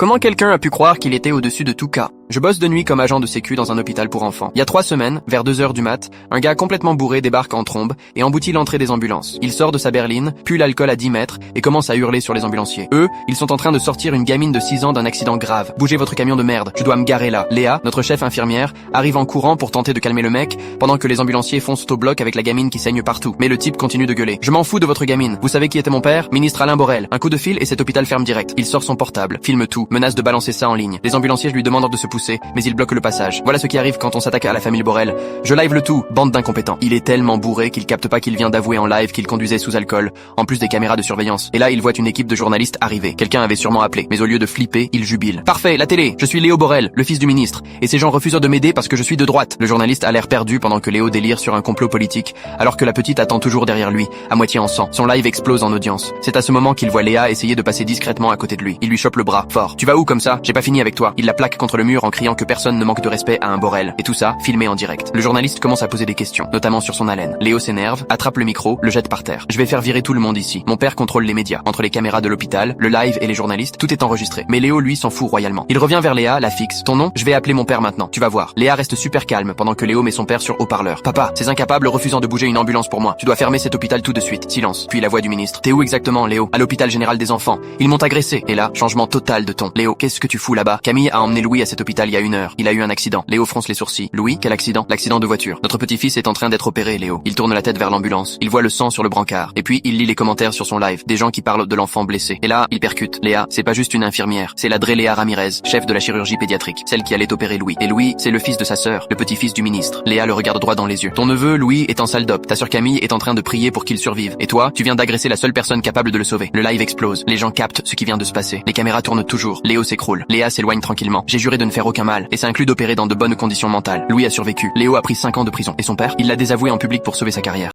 Comment quelqu'un a pu croire qu'il était au-dessus de tout cas? Je bosse de nuit comme agent de sécu dans un hôpital pour enfants. Il y a 3 semaines, vers 2h du mat, un gars complètement bourré débarque en trombe et emboutit l'entrée des ambulances. Il sort de sa berline, pue l'alcool à 10 mètres et commence à hurler sur les ambulanciers. Eux, ils sont en train de sortir une gamine de 6 ans d'un accident grave. Bougez votre camion de merde, je dois me garer là. Léa, notre chef infirmière, arrive en courant pour tenter de calmer le mec, pendant que les ambulanciers foncent au bloc avec la gamine qui saigne partout. Mais le type continue de gueuler. Je m'en fous de votre gamine. Vous savez qui était mon père? Ministre Alain Borel. Un coup de fil et cet hôpital ferme direct. Il sort son portable, filme tout, menace de balancer ça en ligne. Les ambulanciers lui demandent de se pousser, mais il bloque le passage. Voilà ce qui arrive quand on s'attaque à la famille Borel. Je live le tout, bande d'incompétents. Il est tellement bourré qu'il capte pas qu'il vient d'avouer en live qu'il conduisait sous alcool, en plus des caméras de surveillance. Et là, il voit une équipe de journalistes arriver. Quelqu'un avait sûrement appelé, mais au lieu de flipper, il jubile. Parfait, la télé, je suis Léo Borel, le fils du ministre, et ces gens refusent de m'aider parce que je suis de droite. Le journaliste a l'air perdu pendant que Léo délire sur un complot politique, alors que la petite attend toujours derrière lui, à moitié en sang. Son live explose en audience. C'est à ce moment qu'il voit Léa essayer de passer discrètement à côté de lui. Il lui chope le bras, fort. Tu vas où comme ça? J'ai pas fini avec toi. Il la plaque contre le mur en criant que personne ne manque de respect à un Borel. Et tout ça, filmé en direct. Le journaliste commence à poser des questions, notamment sur son haleine. Léo s'énerve, attrape le micro, le jette par terre. Je vais faire virer tout le monde ici. Mon père contrôle les médias. Entre les caméras de l'hôpital, le live et les journalistes, tout est enregistré. Mais Léo, lui, s'en fout royalement. Il revient vers Léa, la fixe. Ton nom? Je vais appeler mon père maintenant. Tu vas voir. Léa reste super calme pendant que Léo met son père sur haut-parleur. Papa, ces incapables refusant de bouger une ambulance pour moi. Tu dois fermer cet hôpital tout de suite. Silence. Puis la voix du ministre. T'es où exactement, Léo? À l'hôpital général des enfants. Ils m'ont agressé. Et là, changement total de ton. Léo, qu'est-ce que tu fous là-bas? Camille a emmené Louis à cet hôpital il y a 1 heure. Il a eu un accident. Léo fronce les sourcils. Louis, quel accident? L'accident de voiture. Notre petit-fils est en train d'être opéré, Léo. Il tourne la tête vers l'ambulance. Il voit le sang sur le brancard. Et puis, il lit les commentaires sur son live. Des gens qui parlent de l'enfant blessé. Et là, il percute. Léa, c'est pas juste une infirmière. C'est la Léa Ramirez, chef de la chirurgie pédiatrique. Celle qui allait opérer Louis. Et Louis, c'est le fils de sa sœur, le petit-fils du ministre. Léa le regarde droit dans les yeux. Ton neveu, Louis, est en salle d'op. Ta sœur Camille est en train de prier pour qu'il survive. Et toi, tu viens d'agresser la seule personne capable de le sauver. Le live explose. Les gens captent ce qui vient de se passer. Les caméras tournent toujours. Léo s'écroule. Léa s'éloigne tranquillement. J'ai juré de ne faire aucun mal. Et ça inclut d'opérer dans de bonnes conditions mentales. Louis a survécu. Léo a pris 5 ans de prison. Et son père, il l'a désavoué en public pour sauver sa carrière.